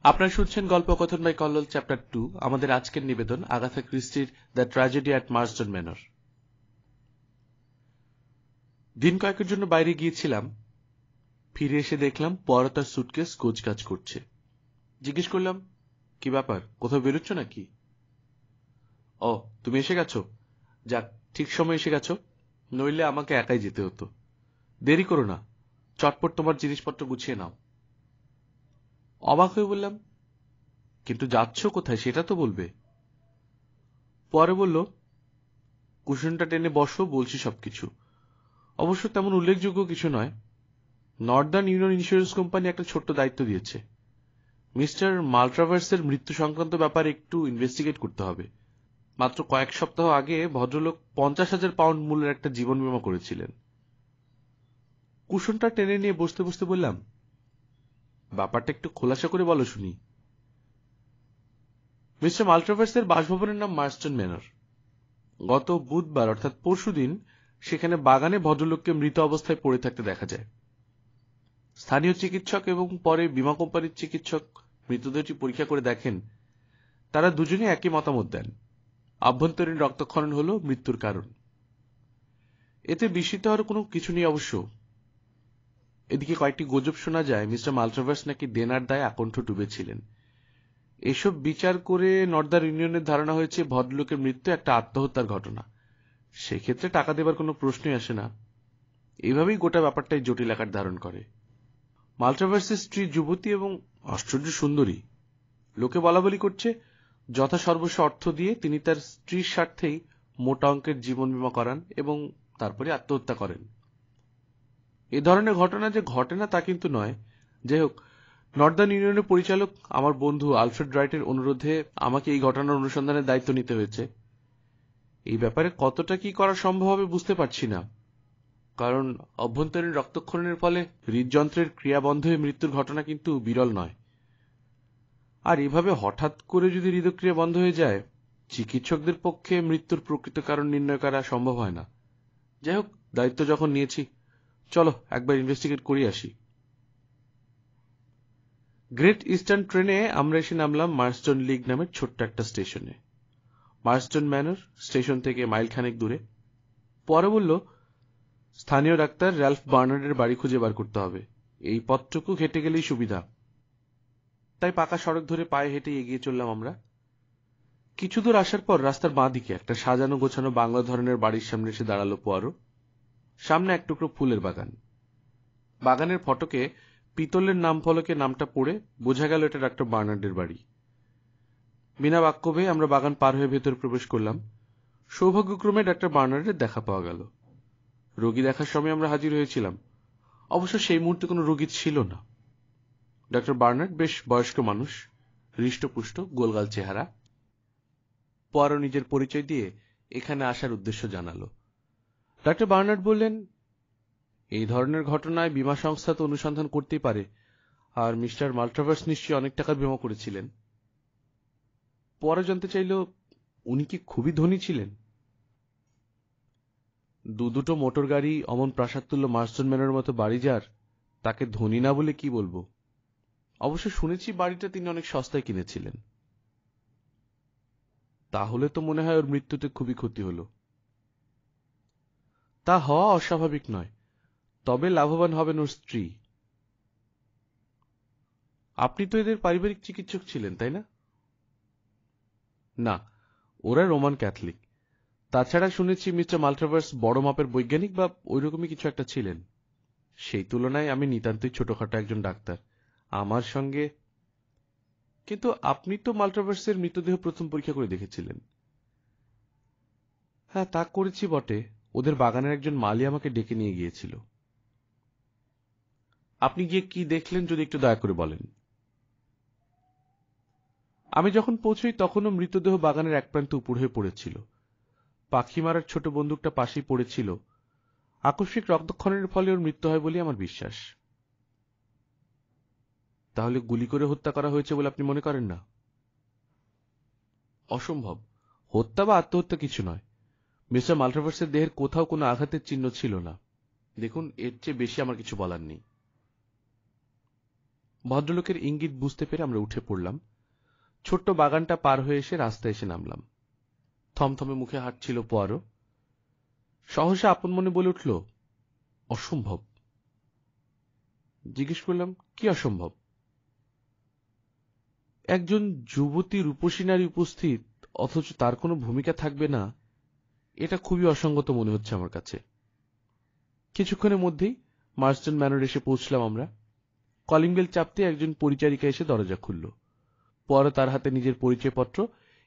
আপনারা শুনছেন গল্পকথন by Kallol chapter 2। আমাদের আজকের নিবেদন আগাথা ক্রিস্টির the tragedy at Marsdon Manor. দিন কয়েকের জন্য বাইরে গিয়েছিলাম, ফিরে এসে দেখলাম পর তার সুটকেস গোছগাছ করছে। জিজ্ঞেস করলাম, কি ব্যাপার, কোথাও বেরোচ্ছ নাকি? ও, তুমি এসে গেছো? যাক, ঠিক সময় এসে গেছো, নইলে আমাকে একাই যেতে হতো। দেরি করো না, চটপট তোমার জিনিসপত্র গুছিয়ে নাও। অবাক হয়ে বললাম, কিন্তু যাচ্ছ কোথায় সেটা তো বলবে। পরে বলল, কুশনটা টেনে বসো, বলছি সবকিছু। অবশ্য তেমন উল্লেখযোগ্য কিছু নয়। নর্দার্ন ইউনিয়ন ইন্স্যুরেন্স কোম্পানি একটা ছোট্ট দায়িত্ব দিয়েছে। মিস্টার মাল্ট্রাভার্সের মৃত্যু সংক্রান্ত ব্যাপারে একটু ইনভেস্টিগেট করতে হবে। মাত্র কয়েক সপ্তাহ আগে ভদ্রলোক 50,000 পাউন্ড মূল্যের একটা জীবন বীমা করেছিলেন। কুশনটা টেনে নিয়ে বসতে বসতে বললাম, ব্যাপারটা একটু খোলাসা করে বলো শুনি। মিস্টার মাল্ট্রাভার্সের বাসভবনের নাম মার্সটন ম্যানর। গত বুধবার অর্থাৎ পরশুদিন সেখানে বাগানে ভদ্রলোককে মৃত অবস্থায় পড়ে থাকতে দেখা যায়। স্থানীয় চিকিৎসক এবং পরে বীমা কোম্পানির চিকিৎসক মৃতদেহটি পরীক্ষা করে দেখেন, তারা দুজনে একই মতামত দেন, আভ্যন্তরীণ রক্তক্ষরণ হল মৃত্যুর কারণ। এতে বিস্মিত হওয়ার কোনো কিছু নেই অবশ্য। এদিকে কয়েকটি গুজব শোনা যায় মিস্টার মাল্ট্রাভার্স নাকি দেনার দায়ে আকণ্ঠ ডুবেছিলেন। এসব বিচার করে নর্দার্ন ইউনিয়নের ধারণা হয়েছে ভদ্রলোকের মৃত্যু একটা আত্মহত্যার ঘটনা। সেক্ষেত্রে টাকা দেবার কোনো প্রশ্নই আসে না। এইভাবেই গোটা ব্যাপারটাই জটিল আকার ধারণ করে। মাল্ট্রাভার্সের স্ত্রী যুবতী এবং আশ্চর্য সুন্দরী। লোকে বলাবলি করছে যথাসর্বস্ব অর্থ দিয়ে তিনি তার স্ত্রীর স্বার্থেই মোটা অঙ্কের জীবন বীমা করান এবং তারপরে আত্মহত্যা করেন। এ ধরনের ঘটনা যে ঘটে না তা কিন্তু নয়। যাই হোক, নর্দার্ন ইউনিয়নের পরিচালক আমার বন্ধু আলফ্রেড রাইটের অনুরোধে আমাকে এই ঘটনার অনুসন্ধানের দায়িত্ব নিতে হয়েছে। এই ব্যাপারে কতটা কি করা সম্ভব হবে বুঝতে পারছি না, কারণ অভ্যন্তরীণ রক্তক্ষরণের ফলে হৃদযন্ত্রের ক্রিয়া বন্ধ হয়ে মৃত্যুর ঘটনা কিন্তু বিরল নয়। আর এভাবে হঠাৎ করে যদি হৃদক্রিয়া বন্ধ হয়ে যায়, চিকিৎসকদের পক্ষে মৃত্যুর প্রকৃত কারণ নির্ণয় করা সম্ভব হয় না। যাই হোক, দায়িত্ব যখন নিয়েছি, চলো একবার ইনভেস্টিগেট করে আসি। গ্রেট ইস্টার্ন ট্রেনে আমরা এসে নামলাম মার্সটন লিগ নামের ছোট্ট একটা স্টেশনে। মার্সটন ম্যানর স্টেশন থেকে মাইলখানেক দূরে। পরে বলল, স্থানীয় ডাক্তার র্যালফ বার্নার্ডের বাড়ি খুঁজে বার করতে হবে। এই পথটুকু হেঁটে গেলেই সুবিধা। তাই পাকা সড়ক ধরে পায়ে হেঁটে এগিয়ে চললাম আমরা। কিছু দূর আসার পর রাস্তার বাঁ দিকে একটা সাজানো গোছানো বাংলা ধরনের বাড়ির সামনে এসে দাঁড়ালো পোয়ারো। সামনে এক টুকরো ফুলের বাগান। বাগানের ফটকে পিতলের নাম ফলকে নামটা পড়ে বোঝা গেল এটা ডাক্তার বার্নার্ডের বাড়ি। বিনা বাক্যবে আমরা বাগান পার হয়ে ভেতরে প্রবেশ করলাম। সৌভাগ্যক্রমে ডাক্তার বার্নার্ডের দেখা পাওয়া গেল। রোগী দেখার সময় আমরা হাজির হয়েছিলাম, অবশ্য সেই মুহূর্তে কোনো রোগী ছিল না। ডাক্তার বার্নার্ড বেশ বয়স্ক মানুষ, হৃষ্টপুষ্ট, গোলগাল চেহারা। পরও নিজের পরিচয় দিয়ে এখানে আসার উদ্দেশ্য জানালো। ডাক্তার বার্নার্ড বললেন, এই ধরনের ঘটনায় বীমা সংস্থা তো অনুসন্ধান করতেই পারে, আর মিস্টার মাল্ট্রাভার্স নিশ্চয়ই অনেক টাকার বীমা করেছিলেন। পরে জানতে চাইল, উনি কি খুবই ধনী ছিলেন? দুটো মোটর গাড়ি, অমন প্রাসাদতুল্য মার্সটন ম্যানরের মতো বাড়ি যার, তাকে ধনী না বলে কি বলবো। অবশ্য শুনেছি বাড়িটা তিনি অনেক সস্তায় কিনেছিলেন। তাহলে তো মনে হয় ওর মৃত্যুতে খুবই ক্ষতি হলো। তা হওয়া অস্বাভাবিক নয়, তবে লাভবান হবেন ওর স্ত্রী। আপনি তো এদের পারিবারিক চিকিৎসক ছিলেন, তাই না? না, ওরা রোমান ক্যাথলিক। তাছাড়া শুনেছি মিস্টার মাল্ট্রাভার্স বড় মাপের বৈজ্ঞানিক বা ওইরকমই কিছু একটা ছিলেন। সেই তুলনায় আমি নিতান্তই ছোটখাটো একজন ডাক্তার। আমার সঙ্গে। কিন্তু আপনি তো মাল্ট্রাভার্সের মৃতদেহ প্রথম পরীক্ষা করে দেখেছিলেন। হ্যাঁ, তা করেছি বটে। ওদের বাগানের একজন মালি আমাকে ডেকে নিয়ে গিয়েছিল। আপনি গিয়ে কি দেখলেন যদি একটু দয়া করে বলেন। আমি যখন পৌঁছই তখনও মৃতদেহ বাগানের এক প্রান্তে উপুড় হয়ে পড়েছিল। পাখি মারার ছোট বন্দুকটা পাশেই পড়েছিল। আকস্মিক রক্তক্ষরণের ফলে ওর মৃত্যু হয় বলে আমার বিশ্বাস। তাহলে গুলি করে হত্যা করা হয়েছে বলে আপনি মনে করেন না? অসম্ভব। হত্যা বা আত্মহত্যা কিছু নয়। মিস্টার মাল্ট্রাভার্সের দেহের কোথাও কোনো আঘাতের চিহ্ন ছিল না। দেখুন, এর চেয়ে বেশি আমার কিছু বলার নেই। ভদ্রলোকের ইঙ্গিত বুঝতে পেরে আমরা উঠে পড়লাম। ছোট্ট বাগানটা পার হয়ে এসে রাস্তায় এসে নামলাম। থমথমে মুখে হাঁটছিল পোয়ারো। সহসা আপন মনে বলে উঠল, অসম্ভব। জিজ্ঞেস করলাম, কি অসম্ভব? একজন যুবতী রূপসী নারী উপস্থিত, অথচ তার কোনো ভূমিকা থাকবে না, এটা খুবই অসঙ্গত মনে হচ্ছে আমার কাছে। কিছুক্ষণের মধ্যেই মার্স্টন ম্যানর এসে পৌঁছলাম আমরা। কলিং বেল চাপতে একজন পরিচারিকা এসে দরজা খুলল। পরে তার হাতে নিজের পরিচয়পত্র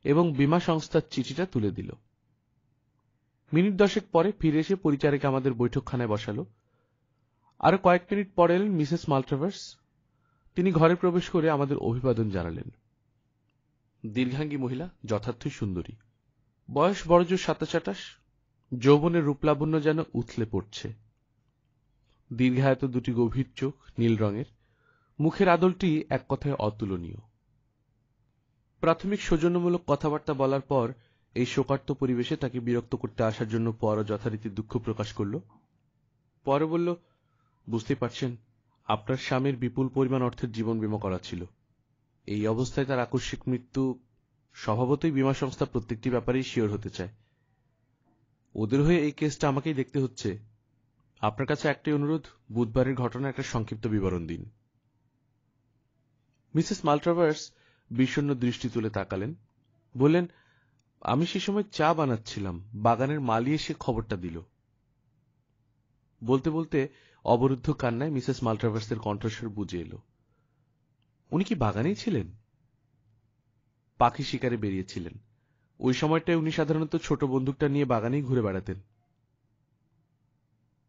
এবং বীমা সংস্থার চিঠিটা তুলে দিল। মিনিট 10 পরে ফিরে এসে পরিচারিকা আমাদের বৈঠকখানায় বসালো। আরো কয়েক মিনিট পরে এলেন মিসেস মাল্ট্রাভার্স। তিনি ঘরে প্রবেশ করে আমাদের অভিবাদন জানালেন। দীর্ঘাঙ্গী মহিলা, যথার্থই সুন্দরী। বয়স বড়জোর 27-28। যৌবনের রূপলাবণ্য যেন উথলে পড়ছে। দীর্ঘায়িত দুটি গভীর চোখ, নীল রঙের। মুখের আদলটি এক কথায় অতুলনীয়। প্রাথমিক সৌজন্যমূলক কথাবার্তা বলার পর এই শোকার্ত পরিবেশে তাকে বিরক্ত করতে আসার জন্য পর যথারীতি দুঃখ প্রকাশ করল। পরে বলল, বুঝতেই পারছেন, আপনার স্বামীর বিপুল পরিমাণ অর্থের জীবন বীমা করা ছিল। এই অবস্থায় তার আকস্মিক মৃত্যু, স্বভাবতই বীমা সংস্থা প্রত্যেকটি ব্যাপারেই শিওর হতে চায়। ওদের হয়ে এই কেসটা আমাকেই দেখতে হচ্ছে। আপনার কাছে একটাই অনুরোধ, বুধবারের ঘটনা একটা সংক্ষিপ্ত বিবরণ দিন। মিসেস মাল্ট্রাভার্স বিষণ্ণ দৃষ্টি তুলে তাকালেন। বললেন, আমি সে সময় চা বানাচ্ছিলাম, বাগানের মালি এসে খবরটা দিল। বলতে বলতে অবরুদ্ধ কান্নায় মিসেস মাল্ট্রাভার্সের কণ্ঠস্বর বুঝে এলো। উনি কি বাগানেই ছিলেন? পাখি শিকারে বেরিয়েছিলেন। ওই সময়টায় উনি সাধারণত ছোট বন্দুকটা নিয়ে বাগানেই ঘুরে বেড়াতেন।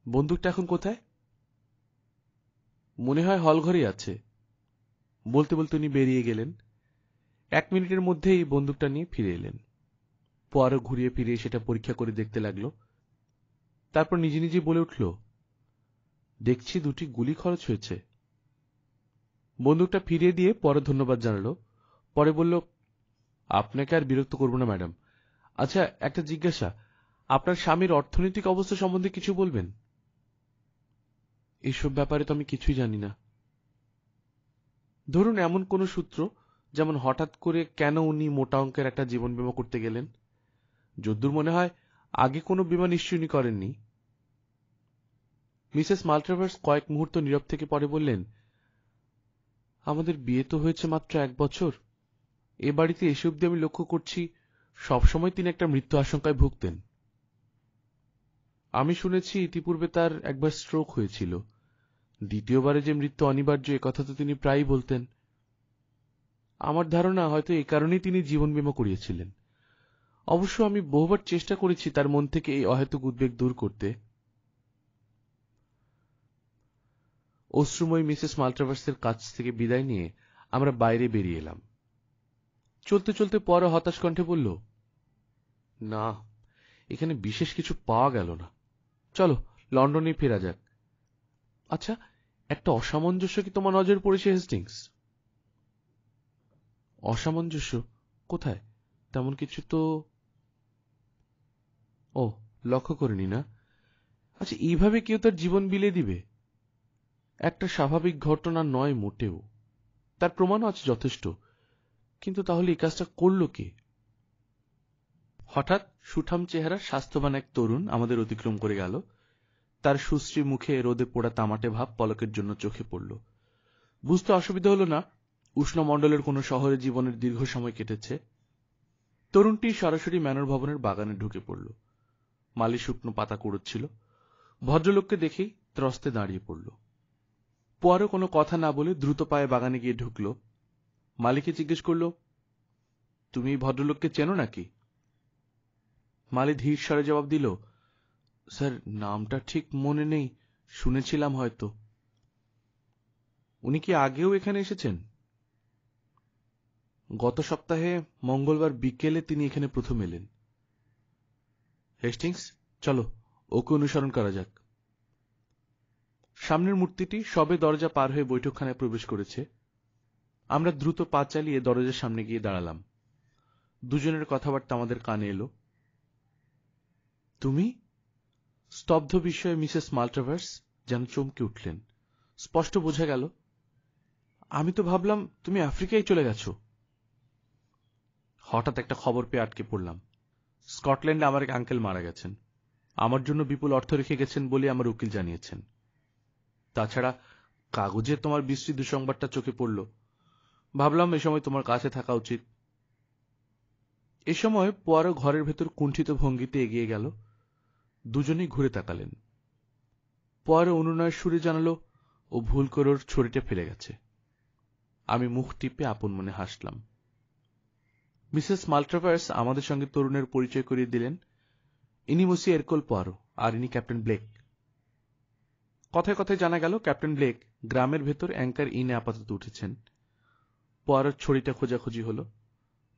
বন্দুকটা এখন কোথায়? মনে হয় হলঘরেই আছে। বলতে বলতে উনি বেরিয়ে গেলেন। 1 মিনিটের মধ্যেই বন্দুকটা নিয়ে ফিরে এলেন। পরও ঘুরিয়ে ফিরিয়ে সেটা পরীক্ষা করে দেখতে লাগলো। তারপর নিজে নিজে বলে উঠল, দেখছি 2টি গুলি খরচ হয়েছে। বন্দুকটা ফিরিয়ে দিয়ে পরে ধন্যবাদ জানালো। পরে বলল, আপনাকে আর বিরক্ত করব না ম্যাডাম। আচ্ছা, একটা জিজ্ঞাসা, আপনার স্বামীর অর্থনৈতিক অবস্থা সম্বন্ধে কিছু বলবেন? এইসব ব্যাপারে তো আমি কিছুই জানি না। ধরুন এমন কোন সূত্র, যেমন হঠাৎ করে কেন উনি মোটা অঙ্কের একটা জীবন বীমা করতে গেলেন। যদ্দূর মনে হয় আগে কোনো বীমা নিশ্চয়ই উনি করেননি। মিসেস মাল্ট্রাভার্স কয়েক মুহূর্ত নীরব থেকে পরে বললেন, আমাদের বিয়ে তো হয়েছে মাত্র 1 বছর। এ বাড়িতে এসে অব্দি আমি লক্ষ্য করছি সবসময় তিনি একটা মৃত্যু আশঙ্কায় ভুগতেন। আমি শুনেছি ইতিপূর্বে তার একবার স্ট্রোক হয়েছিল। দ্বিতীয়বারে যে মৃত্যু অনিবার্য, একথা তো তিনি প্রায়ই বলতেন। আমার ধারণা হয়তো এই কারণেই তিনি জীবন বীমা করিয়েছিলেন। অবশ্য আমি বহুবার চেষ্টা করেছি তার মন থেকে এই অহেতুক উদ্বেগ দূর করতে। অশ্রুময়ী মিসেস মাল্ট্রাভার্সের কাছ থেকে বিদায় নিয়ে আমরা বাইরে বেরিয়ে এলাম। চলতে চলতে পরে হতাশ কণ্ঠে বলল, না, এখানে বিশেষ কিছু পাওয়া গেল না। চলো লন্ডনে ফেরা যাক। আচ্ছা, একটা অসামঞ্জস্য কি তোমার নজর পড়েছে হেস্টিংস? অসামঞ্জস্য? কোথায়? তেমন কিছু তো ও, লক্ষ্য করিনি না। আচ্ছা, এইভাবে কেউ তার জীবন বিলিয়ে দিবে? একটা স্বাভাবিক ঘটনা নয় মোটেও। তার প্রমাণও আছে যথেষ্ট। কিন্তু তাহলে এই কাজটা করল কে? হঠাৎ সুঠাম চেহারা স্বাস্থ্যবান এক তরুণ আমাদের অতিক্রম করে গেল। তার সুশ্রী মুখে রোদে পোড়া তামাটে ভাব পলকের জন্য চোখে পড়ল। বুঝতে অসুবিধা হল না উষ্ণমণ্ডলের কোন শহরে জীবনের দীর্ঘ সময় কেটেছে। তরুণটি সরাসরি ম্যানর ভবনের বাগানে ঢুকে পড়ল। মালি শুকনো পাতা কুড়োচ্ছিল। ভদ্রলোককে দেখেই ত্রস্তে দাঁড়িয়ে পড়ল। পরও কোনো কথা না বলে দ্রুত পায়ে বাগানে গিয়ে ঢুকল। মালিকে জিজ্ঞেস করল, তুমি এই ভদ্রলোককে চেনো নাকি? মালি ধীর স্বরে জবাব দিল, স্যার, নামটা ঠিক মনে নেই, শুনেছিলাম হয়তো। উনি কি আগেও এখানে এসেছেন? গত সপ্তাহে মঙ্গলবার বিকেলে তিনি এখানে প্রথম এলেন। হেস্টিংস, চলো ওকে অনুসরণ করা যাক। সামনের মূর্তিটি সবে দরজা পার হয়ে বৈঠকখানায় প্রবেশ করেছে। আমরা দ্রুত পা চালিয়ে দরজার সামনে গিয়ে দাঁড়ালাম। দুজনের কথাবার্তা আমাদের কানে এলো। তুমি? স্তব্ধ বিস্ময়ে মিসেস মাল্ট্রাভার্স যেন চমকে উঠলেন। স্পষ্ট বোঝা গেল আমি তো ভাবলাম তুমি আফ্রিকায় চলে গেছো। হঠাৎ একটা খবর পেয়ে আটকে পড়লাম। স্কটল্যান্ডে আমার এক আঙ্কেল মারা গেছেন। আমার জন্য বিপুল অর্থ রেখে গেছেন বলে আমার উকিল জানিয়েছেন। তাছাড়া কাগজে তোমার বিশ্রী দুঃসংবাদটা চোখে পড়ল। ভাবলাম এ সময় তোমার কাছে থাকা উচিত। এ সময় পোয়ারো ঘরের ভেতর কুণ্ঠিত ভঙ্গিতে এগিয়ে গেল। দুজনেই ঘুরে তাকালেন। পোয়ারো অনুনয়ের সুরে জানালো ও ভুল করে ওর ছড়িটা ফেলে গেছে। আমি মুখ টিপে আপন মনে হাসলাম। মিসেস মাল্ট্রাভার্স আমাদের সঙ্গে তরুণের পরিচয় করিয়ে দিলেন। ইনি মুসি এরকোল পোয়ারো, আর ইনি ক্যাপ্টেন ব্লেক। কথায় কথায় জানা গেল ক্যাপ্টেন ব্লেক গ্রামের ভেতর অ্যাঙ্কার ইনে আপাতত উঠেছেন। পোয়ারোর ছড়িটা খোঁজাখুঁজি হল,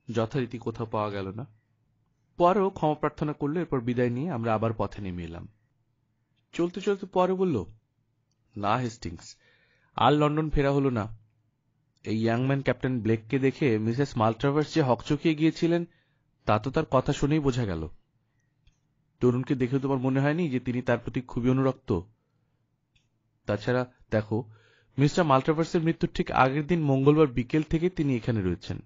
যথারীতি কোথাও পাওয়া গেল না। পোয়ারো ক্ষমা প্রার্থনা করল, এরপর বিদায় নিয়ে আমরা আবার পথে নেমে এলাম। চলতে চলতে পোয়ারো বলল, না হেস্টিংস, আর লন্ডন ফেরা হলো না। এই ইয়াংম্যান ক্যাপ্টেন ব্লেককে দেখে মিসেস মাল্ট্রাভার্স যে হকচকিয়ে গিয়েছিলেন তা তো তার কথা শুনেই বোঝা গেল। তরুণকে দেখে তোমার মনে হয়নি যে তিনি তার প্রতি খুবই অনুরক্ত? তাছাড়া দেখো, মিস্টার মাল্ট্রাভার্সের মৃত্যুর ঠিক আগের দিন মঙ্গলবার বিকেল থেকে তিনি এখানে রয়েছেন।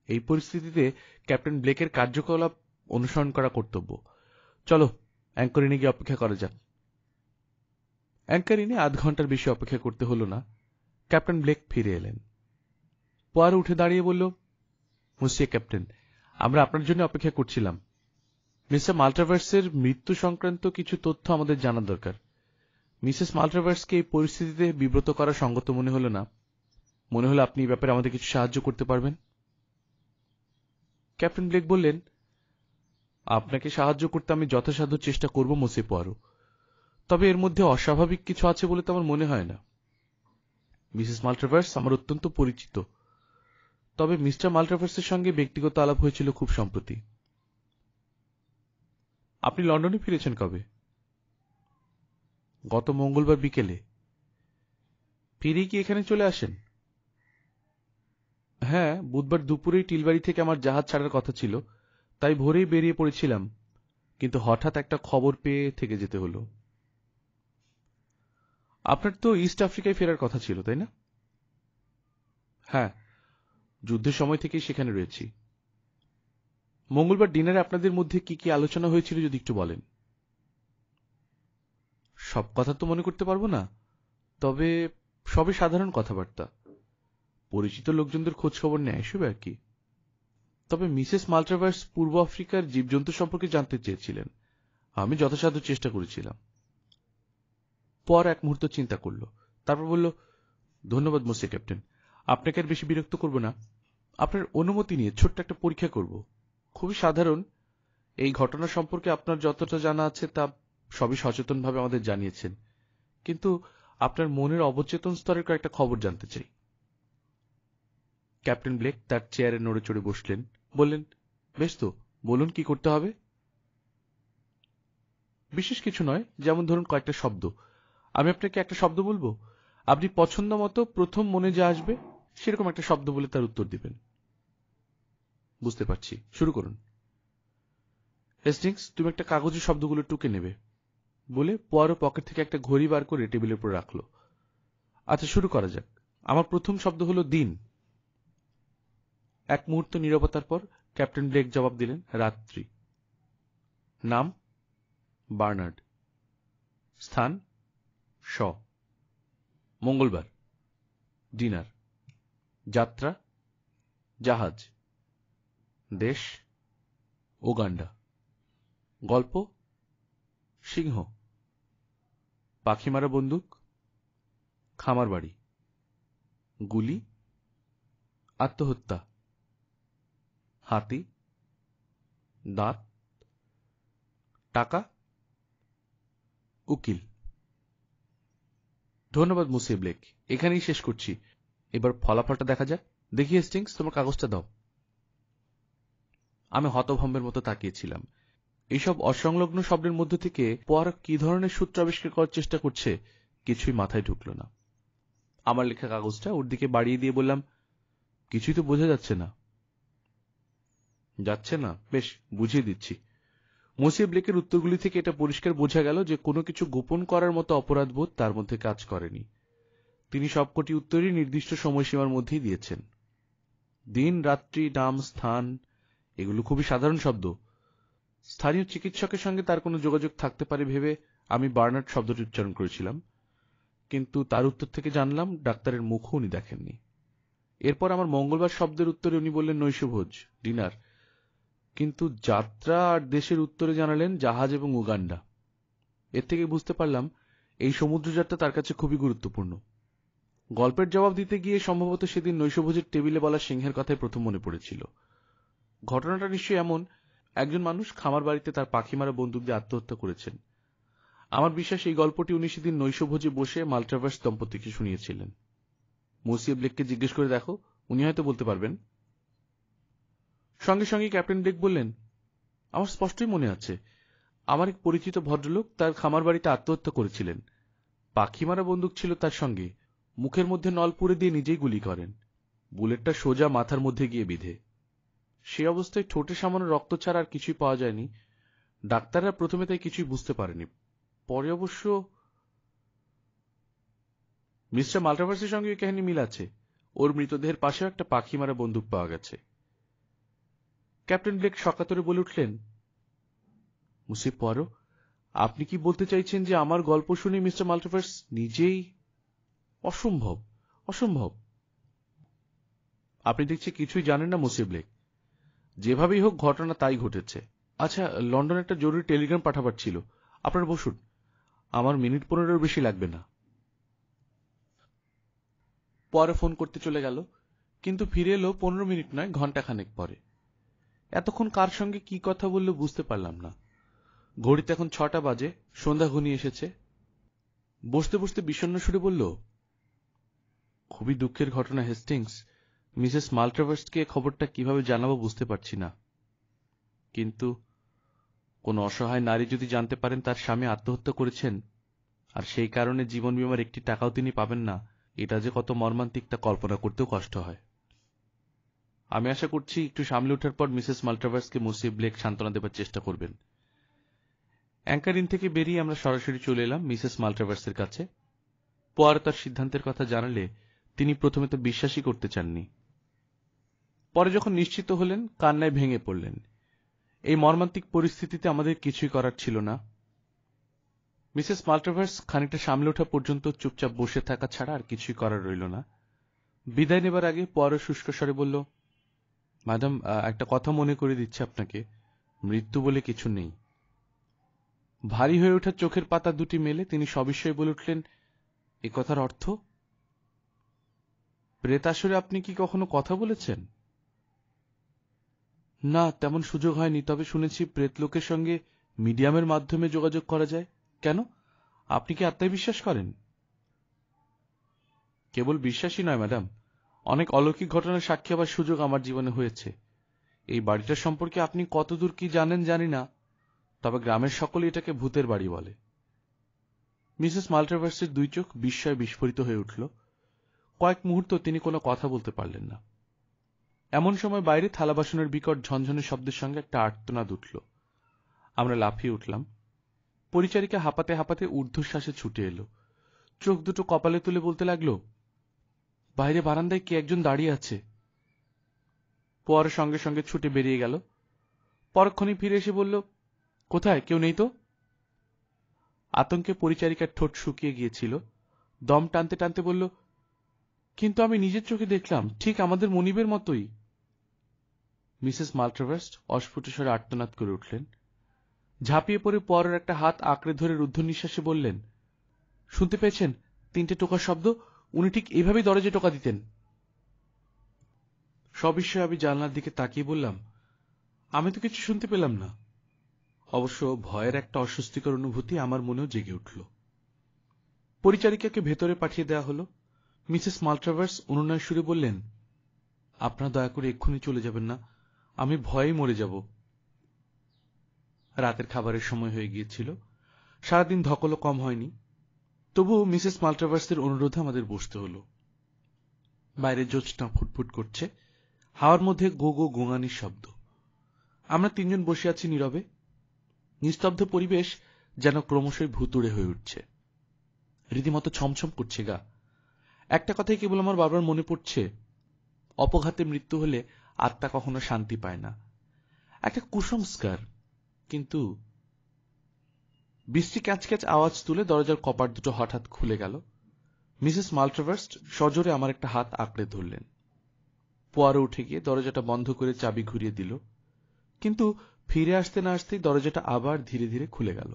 এই পরিস্থিতিতে ক্যাপ্টেন ব্লেকের কার্যকলাপ অনুসরণ করা কর্তব্য। চলো অ্যাঙ্করিনে গিয়ে অপেক্ষা করা যাক। অ্যাঙ্করিনে আধ ঘন্টার বেশি অপেক্ষা করতে হল না। ক্যাপ্টেন ব্লেক ফিরে এলেন। পোয়ারো উঠে দাঁড়িয়ে বলল, মুসিয়ে ক্যাপ্টেন, আমরা আপনার জন্য অপেক্ষা করছিলাম। মিস্টার মাল্ট্রাভার্সের মৃত্যু সংক্রান্ত কিছু তথ্য আমাদের জানা দরকার। মিসেস মাল্ট্রাভার্সকে এই পরিস্থিতিতে বিব্রত করা সঙ্গত মনে হল না। মনে হলো আপনি এই ব্যাপারে আমাদের কিছু সাহায্য করতে পারবেন। ক্যাপ্টেন ব্লেক বললেন, আপনাকে সাহায্য করতে আমি যথাসাধ্য চেষ্টা করব মুসি পোয়ারো, তবে এর মধ্যে অস্বাভাবিক কিছু আছে বলে তো আমার মনে হয় না। মিসেস মাল্ট্রাভার্স আমার অত্যন্ত পরিচিত, তবে মিস্টার মাল্ট্রাভার্সের সঙ্গে ব্যক্তিগত আলাপ হয়েছিল খুব সম্প্রতি। আপনি লন্ডনে ফিরেছেন কবে? গত মঙ্গলবার বিকেলে। ফিরে কি এখানে চলে আসেন? হ্যাঁ, বুধবার দুপুরেই টিলবাড়ি থেকে আমার জাহাজ ছাড়ার কথা ছিল, তাই ভোরেই বেরিয়ে পড়েছিলাম, কিন্তু হঠাৎ একটা খবর পেয়ে থেকে যেতে হলো। আপনার তো ইস্ট আফ্রিকায় ফেরার কথা ছিল, তাই না? হ্যাঁ, যুদ্ধের সময় থেকেই সেখানে রয়েছি। মঙ্গলবার ডিনারে আপনাদের মধ্যে কি কি আলোচনা হয়েছিল যদি একটু বলেন। সব কথা তো মনে করতে পারবো না, তবে সবই সাধারণ কথাবার্তা, পরিচিত লোকজনদের খোঁজ খবর নেয়, এসব আর কি। তবে মিসেস মাল্ট্রাভার্স পূর্ব আফ্রিকার জীবজন্তু সম্পর্কে জানতে চেয়েছিলেন। আমি যথাসাধ্য চেষ্টা করেছিলাম। পর এক মুহূর্ত চিন্তা করল, তারপর বলল, ধন্যবাদ মুসি ক্যাপ্টেন, আপনাকে আর বেশি বিরক্ত করব না। আপনার অনুমতি নিয়ে ছোট্ট একটা পরীক্ষা করব, খুবই সাধারণ। এই ঘটনা সম্পর্কে আপনার যতটা জানা আছে তা সবই সচেতনভাবে আমাদের জানিয়েছেন, কিন্তু আপনার মনের অবচেতন স্তরের কয়েকটা খবর জানতে চাই। ক্যাপ্টেন ব্লেক তার চেয়ারে নড়ে চড়ে বসলেন, বললেন, বেশ তো, বলুন কি করতে হবে। বিশেষ কিছু নয়, যেমন ধরুন কয়েকটা শব্দ। আমি আপনাকে একটা শব্দ বলবো, আপনি পছন্দ মতো প্রথম মনে যা আসবে সেরকম একটা শব্দ বলে তার উত্তর দিবেন। বুঝতে পারছি, শুরু করুন। হেস্টিংস, তুমি একটা কাগজে শব্দগুলো টুকে নেবে, বলে পোয়ারো পকেট থেকে একটা ঘড়ি বার করে টেবিলের উপর রাখল। আচ্ছা, শুরু করা যাক। আমার প্রথম শব্দ হলো দিন। এক মুহূর্ত নীরবতার পর ক্যাপ্টেন ব্লেক জবাব দিলেন, রাত্রি। নাম, বার্নার্ড। স্থান, শ। মঙ্গলবার, ডিনার। যাত্রা, জাহাজ। দেশ, উগান্ডা। গল্প, সিংহ। পাখি মারা বন্দুক, খামার বাড়ি। গুলি, আত্মহত্যা। হাতি, দাঁত। টাকা, উকিল। ধন্যবাদ মুসি ব্লেক, এখানেই শেষ করছি। এবার ফলাফলটা দেখা যাক। দেখি হেস্টিংস, তোমার কাগজটা দাও। আমি হতভম্বের মতো তাকিয়েছিলাম। এইসব অসংলগ্ন শব্দের মধ্য থেকে পোয়ারো কি ধরনের সূত্র আবিষ্কার করার চেষ্টা করছে কিছুই মাথায় ঢুকল না। আমার লেখা কাগজটা ওর দিকে বাড়িয়ে দিয়ে বললাম, কিছুই তো বোঝা যাচ্ছে না। যাচ্ছে না? বেশ, বুঝিয়ে দিচ্ছি। মুসি ব্লেকের উত্তরগুলি থেকে এটা পরিষ্কার বোঝা গেল যে কোনো কিছু গোপন করার মতো অপরাধবোধ তার মধ্যে কাজ করেনি। তিনি সবকটি উত্তরই নির্দিষ্ট সময়সীমার মধ্যেই দিয়েছেন। দিন, রাত্রি, নাম, স্থান এগুলো খুবই সাধারণ শব্দ। স্থানীয় চিকিৎসকের সঙ্গে তার কোনো যোগাযোগ থাকতে পারে ভেবে আমি বার্নার্ড শব্দটি উচ্চারণ করেছিলাম, কিন্তু তার উত্তর থেকে জানলাম ডাক্তারের মুখও উনি দেখেননি। এরপর আমার মঙ্গলবার শব্দের উত্তরে উনি বললেন নৈশভোজ, ডিনার, কিন্তু যাত্রা আর দেশের উত্তরে জানালেন জাহাজ এবং উগান্ডা। এর থেকে বুঝতে পারলাম এই সমুদ্রযাত্রা তার কাছে খুবই গুরুত্বপূর্ণ। গল্পের জবাব দিতে গিয়ে সম্ভবত সেদিন নৈশভোজের টেবিলে বলা সিংহের কথাই প্রথম মনে পড়েছিল। ঘটনাটা নিশ্চয়ই এমন, একজন মানুষ খামার বাড়িতে তার পাখি মারা বন্দুক দিয়ে আত্মহত্যা করেছেন। আমার বিশ্বাস এই গল্পটি উনি সেদিন নৈশভোজে বসে মাল্ট্রাভার্স দম্পতিকে শুনিয়েছিলেন। মসিয়ে ব্লেককে জিজ্ঞেস করে দেখো, উনি হয়তো বলতে পারবেন। সঙ্গে সঙ্গে ক্যাপ্টেন ব্লেক বললেন, আমার স্পষ্টই মনে আছে, আমার এক পরিচিত ভদ্রলোক তার খামার বাড়িতে আত্মহত্যা করেছিলেন। পাখি মারা বন্দুক ছিল তার সঙ্গে, মুখের মধ্যে নল পুরে দিয়ে নিজেই গুলি করেন, বুলেটটা সোজা মাথার মধ্যে গিয়ে বিঁধে। সে অবস্থায় ঠোঁটে সামান্য রক্ত ছাড়া আর কিছুই পাওয়া যায়নি। ডাক্তাররা প্রথমে তাই কিছুই বুঝতে পারেনি, পরে অবশ্য মিস্টার মাল্ট্রাভার্সের সঙ্গে এই কাহিনী মিল আছে। ওর মৃতদেহের পাশেও একটা পাখি মারা বন্দুক পাওয়া গেছে। ক্যাপ্টেন ব্লেক সকাতরে বলে উঠলেন, মুসিব পরো, আপনি কি বলতে চাইছেন যে আমার গল্প শুনে মিস্টার মাল্ট্রাভার্স নিজেই? অসম্ভব, অসম্ভব। আপনি দেখছি কিছুই জানেন না মুসিব ব্লেক। যেভাবেই হোক ঘটনা তাই ঘটেছে। আচ্ছা, লন্ডনে একটা জরুরি টেলিগ্রাম পাঠাবার ছিল, আপনারা বসুন, আমার মিনিট 15 বেশি লাগবে না। পরে ফোন করতে চলে গেল, কিন্তু ফিরে এলো 15 মিনিট নয়, ঘন্টাখানেক পরে। এতক্ষণ কার সঙ্গে কি কথা বললো বুঝতে পারলাম না। ঘড়িতে এখন 6টা বাজে, সন্ধ্যা ঘনিয়ে এসেছে। বসতে বসতে বিষণ্ণ সুরে বলল, খুবই দুঃখের ঘটনা হেস্টিংস। মিসেস মাল্ট্রাভার্সকে খবরটা কিভাবে জানাবো বুঝতে পারছি না। কিন্তু কোন অসহায় নারী যদি জানতে পারেন তার স্বামী আত্মহত্যা করেছেন, আর সেই কারণে জীবন বীমার একটি টাকাও তিনি পাবেন না, এটা যে কত মর্মান্তিক তা কল্পনা করতেও কষ্ট হয়। আমি আশা করছি একটু সামলে ওঠার পর মিসেস মাল্ট্রাভার্সকে মসিয়ে ব্লেক সান্ত্বনা দেবার চেষ্টা করবেন। অ্যাঙ্কার ইন থেকে বেরিয়ে আমরা সরাসরি চলে এলাম মিসেস মাল্ট্রাভার্সের কাছে। পরে তার সিদ্ধান্তের কথা জানালে তিনি প্রথমে তো বিশ্বাসই করতে চাননি। পরে যখন নিশ্চিত হলেন, কান্নায় ভেঙে পড়লেন। এই মর্মান্তিক পরিস্থিতিতে আমাদের কিছুই করার ছিল না। মিসেস মাল্ট্রাভার্স খানিকটা সামলে ওঠা পর্যন্ত চুপচাপ বসে থাকা ছাড়া আর কিছুই করার রইল না। বিদায় নেবার আগে পরে শুষ্ক স্বরে বলল, ম্যাডাম, একটা কথা মনে করে দিচ্ছে আপনাকে, মৃত্যু বলে কিছু নেই। ভারী হয়ে ওঠা চোখের পাতা দুটি মেলে তিনি সবিস্ময়ে বলে উঠলেন, এ কথার অর্থ? প্রেতাসুরে আপনি কি কখনো কথা বলেছেন? না, তেমন সুযোগ হয়নি, তবে শুনেছি প্রেতলোকের সঙ্গে মিডিয়ামের মাধ্যমে যোগাযোগ করা যায়। কেন, আপনি কি আত্মায় বিশ্বাস করেন? কেবল বিশ্বাসই নয় ম্যাডাম, অনেক অলৌকিক ঘটনার সাক্ষী হবার সুযোগ আমার জীবনে হয়েছে। এই বাড়িটা সম্পর্কে আপনি কতদূর কি জানেন জানি না, তবে গ্রামের সকলে এটাকে ভূতের বাড়ি বলে। মিসেস মাল্ট্রাভার্সের দুই চোখ বিস্ময়ে বিস্ফোরিত হয়ে উঠল। কয়েক মুহূর্ত তিনি কোনো কথা বলতে পারলেন না। এমন সময় বাইরে থালা বাসনের বিকট ঝনঝনে শব্দের সঙ্গে একটা আর্তনাদ উঠল। আমরা লাফিয়ে উঠলাম। পরিচারিকা হাঁপাতে হাঁপাতে ঊর্ধ্বশ্বাসে ছুটে এলো, চোখ দুটো কপালে তুলে বলতে লাগলো, বাইরে বারান্দায় কে একজন দাঁড়িয়ে আছে। পরে সঙ্গে সঙ্গে ছুটে বেরিয়ে গেল। পরক্ষণে ফিরে এসে বলল, কোথায়, কেউ নেই তো? আতঙ্কে পরিচারিকার ঠোঁট শুকিয়ে গিয়েছিল। দম টানতে টানতে বলল, কিন্তু আমি নিজের চোখে দেখলাম, ঠিক আমাদের মনিবের মতোই। মিসেস মাল্ট্রাভার্স অস্ফুট স্বরে আর্তনাদ করে উঠলেন। ঝাঁপিয়ে পড়ে পরের একটা হাত আঁকড়ে ধরে রুদ্ধ নিঃশ্বাসে বললেন, শুনতে পেয়েছেন 3টে টোকার শব্দ? উনি ঠিক এইভাবেই দরজায় টোকা দিতেন। সবিস্ময়ে আমি জানলার দিকে তাকিয়ে বললাম, আমি তো কিছু শুনতে পেলাম না। অবশ্য ভয়ের একটা অস্বস্তিকর অনুভূতি আমার মনেও জেগে উঠল। পরিচারিকাকে ভেতরে পাঠিয়ে দেওয়া হলো। মিসেস মাল্ট্রাভার্স অনুনয় সুরে বললেন, আপনারা দয়া করে এক্ষুনি চলে যাবেন না, আমি ভয়েই মরে যাব। রাতের খাবারের সময় হয়ে গিয়েছিল। সারাদিন ধকলও কম হয়নি। তবুও মিসেস মাল্ট্রাভার্সের অনুরোধে আমাদের বসতে হলো। বাইরে জ্যোৎস্না ফুটফুট করছে, হাওয়ার মধ্যে গো গো গোঙানির শব্দ। আমরা তিনজন বসে আছি নীরবে। নিস্তব্ধ পরিবেশ যেন ক্রমশই ভুতুড়ে হয়ে উঠছে। রীতিমতো ছমছম করছে গা। একটা কথাই কেবল আমার বারবার মনে পড়ছে, অপঘাতে মৃত্যু হলে আত্মা কখনো শান্তি পায় না। একটা কুসংস্কার। কিন্তু বৃষ্টি ক্যাচ ক্যাচ আওয়াজ তুলে দরজার কপাট দুটো হঠাৎ খুলে গেল। মিসেস মাল্ট্রাভার্স সজোরে আমার একটা হাত আঁকড়ে ধরলেন। পোয়ারো উঠে গিয়ে দরজাটা বন্ধ করে চাবি ঘুরিয়ে দিল, কিন্তু ফিরে আসতে না আসতেই দরজাটা আবার ধীরে ধীরে খুলে গেল।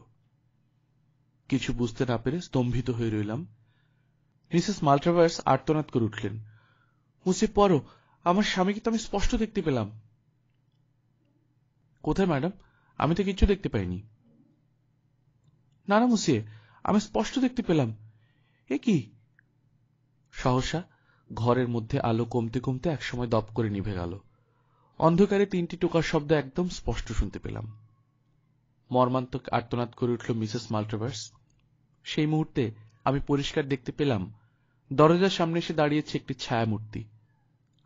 কিছু বুঝতে না পেরে স্তম্ভিত হয়ে রইলাম। মিসেস মাল্ট্রাভার্স আর্তনাদ করে উঠলেন, মুসে পড়ো, আমার স্বামীকে তো আমি স্পষ্ট দেখতে পেলাম। কোথায় ম্যাডাম? আমি তো কিছু দেখতে পাইনি। না না মুসিয়ে, আমি স্পষ্ট দেখতে পেলাম। এ কি? সহসা ঘরের মধ্যে আলো কমতে কমতে একসময় দপ করে নিভে গেল। অন্ধকারে 3টি টোকার শব্দ একদম স্পষ্ট শুনতে পেলাম। মর্মান্তক আর্তনাদ করে উঠল মিসেস মাল্ট্রাভার্স। সেই মুহূর্তে আমি পরিষ্কার দেখতে পেলাম দরজার সামনে এসে দাঁড়িয়েছে একটি ছায়ামূর্তি,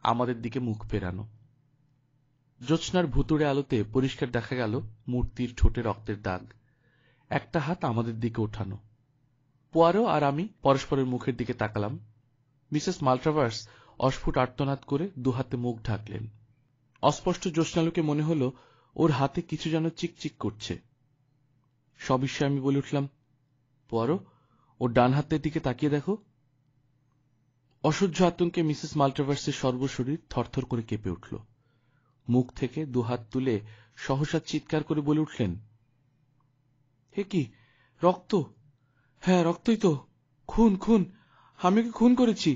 আমাদের দিকে মুখ ফেরানো। জ্যোৎস্নার ভুতুড়ে আলোতে পরিষ্কার দেখা গেল মূর্তির ঠোঁটে রক্তের দাগ, একটা হাত আমাদের দিকে ওঠানো। পোয়ারো আর আমি পরস্পরের মুখের দিকে তাকালাম। মিসেস মাল্ট্রাভার্স অস্ফুট আর্তনাদ করে দুহাতে মুখ ঢাকলেন। অস্পষ্ট জ্যোৎস্নালোকে মনে হল ওর হাতে কিছু যেন চিকচিক করছে। সবিস্ময়ে আমি বলে উঠলাম, পোয়ারো, ওর ডান হাতের দিকে তাকিয়ে দেখো। অসহ্য আতঙ্কে মিসেস মাল্ট্রাভার্সের সর্বশরীর থরথর করে কেঁপে উঠল। মুখ থেকে দুহাত তুলে সহসা চিৎকার করে বলে উঠলেন, হে কি, রক্ত! হ্যাঁ, রক্তই তো। খুন, খুন! আমি কি খুন করেছি?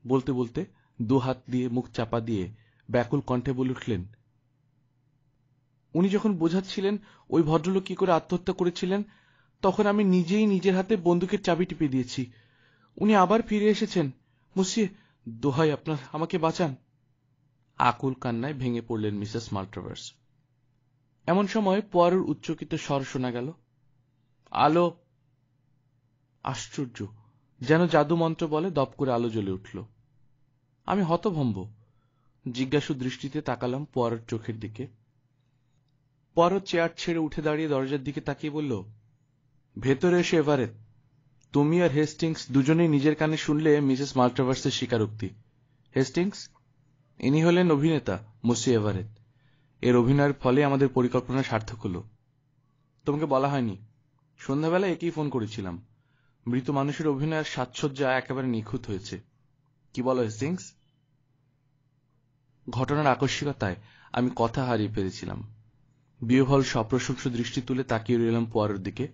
বলতে বলতে দুহাত দিয়ে মুখ চাপা দিয়ে ব্যাকুল কণ্ঠে বলে উঠলেন, উনি যখন বোঝাচ্ছিলেন ওই ভদ্রলোক কি করে আত্মহত্যা করেছিলেন, তখন আমি নিজেই নিজের হাতে বন্দুকের চাবি টিপে দিয়েছি। উনি আবার ফিরে এসেছেন। মুসিয়ে, দোহাই আপনার, আমাকে বাঁচান। আকুল কান্নায় ভেঙে পড়লেন মিসেস মাল্ট্রাভার্স। এমন সময় পোয়ারোর উচ্চকিত স্বর শোনা গেল, আলো! আশ্চর্য, যেন জাদু মন্ত্র বলে দপ করে আলো জ্বলে উঠল। আমি হতভম্ব। জিজ্ঞাসু দৃষ্টিতে তাকালাম পোয়ারোর চোখের দিকে। পোয়ারো চেয়ার ছেড়ে উঠে দাঁড়িয়ে দরজার দিকে তাকিয়ে বলল, ভেতরে এসে এভারেট, তুমি আর হেস্টিংস দুজনেই নিজের কানে শুনলে মিসেস মাল্ট্রাভার্সের স্বীকারোক্তি। হেস্টিংস, ইনি হলেন অভিনেতা মুসি এভারেট। এর অভিনয়ের ফলে আমাদের পরিকল্পনা সার্থক হল। তোমাকে বলা হয়নি, সন্ধ্যাবেলা একেই ফোন করেছিলাম। মৃত মানুষের অভিনয়ের সাজসজ্জা একেবারে নিখুঁত হয়েছে। কি বলো হেস্টিংস? ঘটনার আকস্মিকতায় আমি কথা হারিয়ে ফেলেছিলাম। বিহ্বল সপ্রশংস দৃষ্টি তুলে তাকিয়ে রইলাম পোয়ারোর দিকে।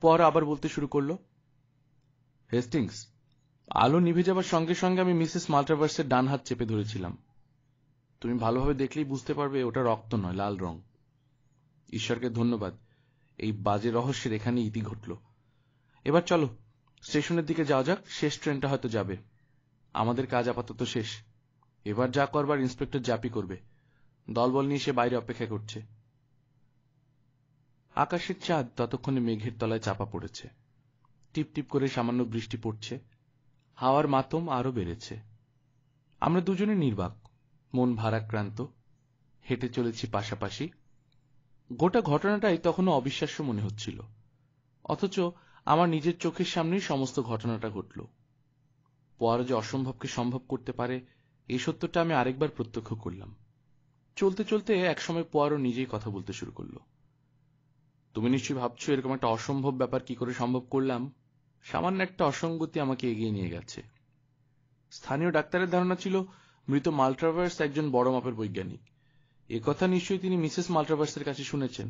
পোয়ারো আবার বলতে শুরু করল, হেস্টিংস, আলো নিভে যাবার সঙ্গে সঙ্গে আমি মিসেস মাল্ট্রাভার্সের ডান হাত চেপে ধরেছিলাম। তুমি ভালোভাবে দেখলেই বুঝতে পারবে ওটা রক্ত নয়, লাল রং। ঈশ্বরকে ধন্যবাদ, এই বাজে রহস্যের এখানে ইতি ঘটল। এবার চলো স্টেশনের দিকে যাওয়া যাক, শেষ ট্রেনটা হয়তো যাবে। আমাদের কাজ আপাতত শেষ। এবার যা করবার ইন্সপেক্টর জাপি করবে। দলবল নিয়ে সে বাইরে অপেক্ষা করছে। আকাশের চাঁদ ততক্ষণে মেঘের তলায় চাপা পড়েছে। টিপ টিপ করে সামান্য বৃষ্টি পড়ছে। হাওয়ার মাতম আরো বেড়েছে। আমরা দুজনে নির্বাক, মন ভারাক্রান্ত, হেঁটে চলেছি পাশাপাশি। গোটা ঘটনাটাই তখনও অবিশ্বাস্য মনে হচ্ছিল, অথচ আমার নিজের চোখের সামনেই সমস্ত ঘটনাটা ঘটল। পোয়ারো যে অসম্ভবকে সম্ভব করতে পারে, এই সত্যটা আমি আরেকবার প্রত্যক্ষ করলাম। চলতে চলতে একসময় পোয়ারো নিজেই কথা বলতে শুরু করল। তুমি নিশ্চয়ই ভাবছো এরকম একটা অসম্ভব ব্যাপার কি করে সম্ভব করলাম। সামান্য একটা অসঙ্গতি আমাকে এগিয়ে নিয়ে গেছে। স্থানীয় ডাক্তারের ধারণা ছিল মৃত মাল্ট্রাভার্স একজন বড় মাপের বৈজ্ঞানিক। একথা নিশ্চয়ই তিনি মিসেস মাল্ট্রাভার্সের কাছে শুনেছেন।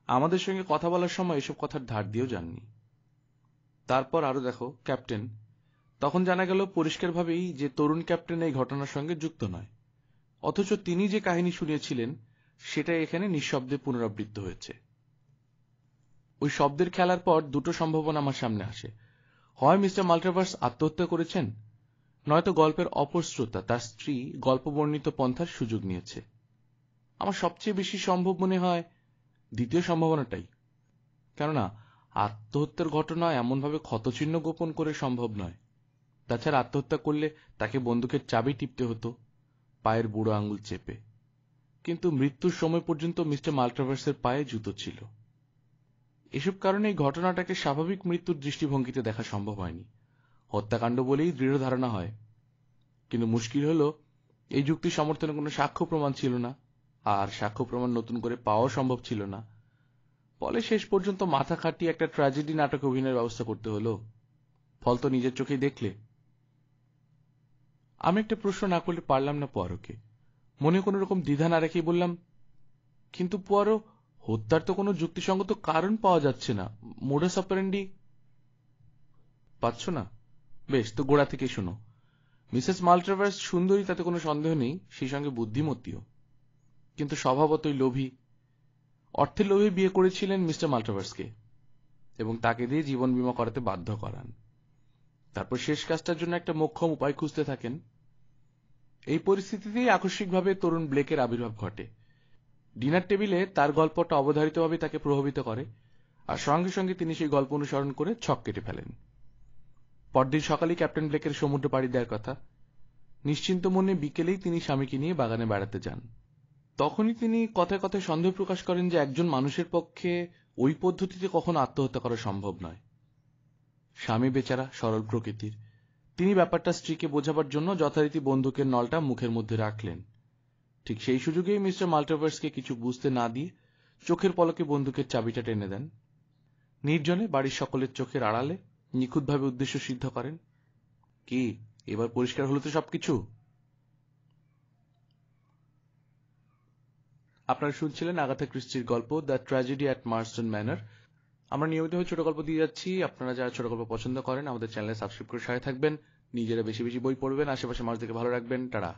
আমাদের সঙ্গে কথা বলার সময় এসব কথার ধার দিয়েও যাননি। তারপর আরো দেখো ক্যাপ্টেন, তখন জানা গেল পরিষ্কারভাবেই যে তরুণ ক্যাপ্টেন এই ঘটনার সঙ্গে যুক্ত নয়, অথচ তিনি যে কাহিনী শুনিয়েছিলেন সেটা এখানে নিঃশব্দে পুনরাবৃত্ত হয়েছে। ওই শব্দের খেলার পর দুটো সম্ভাবনা আমার সামনে আসে। হয় মিস্টার মাল্ট্রাভার্স আত্মহত্যা করেছেন, নয়তো গল্পের অপর শ্রোতা তার স্ত্রী গল্পবর্ণিত পন্থার সুযোগ নিয়েছে। আমার সবচেয়ে বেশি সম্ভব মনে হয় দ্বিতীয় সম্ভাবনাটাই। কেননা আত্মহত্যার ঘটনা এমনভাবে ক্ষতচিহ্ন গোপন করে সম্ভব নয়। তাছাড়া আত্মহত্যা করলে তাকে বন্দুকের চাবি টিপতে হতো, পায়ের বুড়ো আঙুল চেপে। কিন্তু মৃত্যুর সময় পর্যন্ত মিস্টার মাল্ট্রাভার্সের পায়ে জুতো ছিল। এসব কারণে এই ঘটনাটাকে স্বাভাবিক মৃত্যুর দৃষ্টিভঙ্গিতে দেখা সম্ভব হয়নি। হত্যাকাণ্ড বলেই দৃঢ় ধারণা হয়। কিন্তু মুশকিল হলো এই যুক্তি সমর্থনে কোনো সাক্ষ্য প্রমাণ ছিল না, আর সাক্ষ্য প্রমাণ নতুন করে পাওয়া সম্ভব ছিল না। ফলে শেষ পর্যন্ত মাথা খাটিয়ে একটা ট্র্যাজেডি নাটকে অভিনয়ের ব্যবস্থা করতে হলো। ফল তো নিজের চোখেই দেখলে। আমি একটা প্রশ্ন না করলে পারলাম না পোয়ারোকে। মনে কোনো রকম দ্বিধা না রেখেই বললাম, কিন্তু পোয়ারো, হত্যার তো কোনো যুক্তিসঙ্গত কারণ পাওয়া যাচ্ছে না। মোডাস অপারেন্ডি পাচ্ছ না? বেশ, তো গোড়া থেকে শোনো। মিসেস মাল্ট্রাভার্স সুন্দরী, তাতে কোনো সন্দেহ নেই, সেই সঙ্গে বুদ্ধিমতীও, কিন্তু স্বভাবতই লোভী। অর্থের লোভে বিয়ে করেছিলেন মিস্টার মাল্ট্রাভার্সকে এবং তাকে দিয়ে জীবন বীমা করাতে বাধ্য করান। তারপর শেষ কাজটার জন্য একটা মোক্ষম উপায় খুঁজতে থাকেন। এই পরিস্থিতিতেই আকস্মিকভাবে তরুণ ব্লেকের আবির্ভাব ঘটে। ডিনার টেবিলে তার গল্পটা অবধারিতভাবে তাকে প্রভাবিত করে, আর সঙ্গে সঙ্গে তিনি সেই গল্প অনুসরণ করে ছক কেটে ফেলেন। পরদিন সকালেই ক্যাপ্টেন ব্লেকের সমুদ্র পাড়ি দেওয়ার কথা। নিশ্চিন্ত মনে বিকেলেই তিনি স্বামীকে নিয়ে বাগানে বেড়াতে যান। তখনই তিনি কথায় কথায় সন্দেহ প্রকাশ করেন যে একজন মানুষের পক্ষে ওই পদ্ধতিতে কখনো আত্মহত্যা করা সম্ভব নয়। স্বামী বেচারা সরল প্রকৃতির, তিনি ব্যাপারটা স্ত্রীকে বোঝাবার জন্য যথারীতি বন্দুকের নলটা মুখের মধ্যে রাখলেন। ঠিক সেই সুযোগেই মিস্টার মাল্টিভার্সকে কিছু বুঝতে না দিয়ে চোখের পলকে বন্দুকের চাবিটা টেনে দেন। নির্জনে বাড়ির সকলের চোখের আড়ালে নিখুঁতভাবে উদ্দেশ্য সিদ্ধ করেন। কি এবার পরিষ্কার হলো তো সবকিছু? আপনারা শুনছিলেন আগাথা ক্রিস্টির গল্প the tragedy at Marston manor. আমরা নিয়মিতভাবে ছোট গল্প দিয়ে যাচ্ছি। আপনারা যারা ছোট গল্প পছন্দ করেন আমাদের চ্যানেলে সাবস্ক্রাইব করে সাথে থাকবেন। নিজেরা বেশি বেশি বই পড়বেন, আশেপাশে মানুষদেরকে ভালো রাখবেন। টাটা।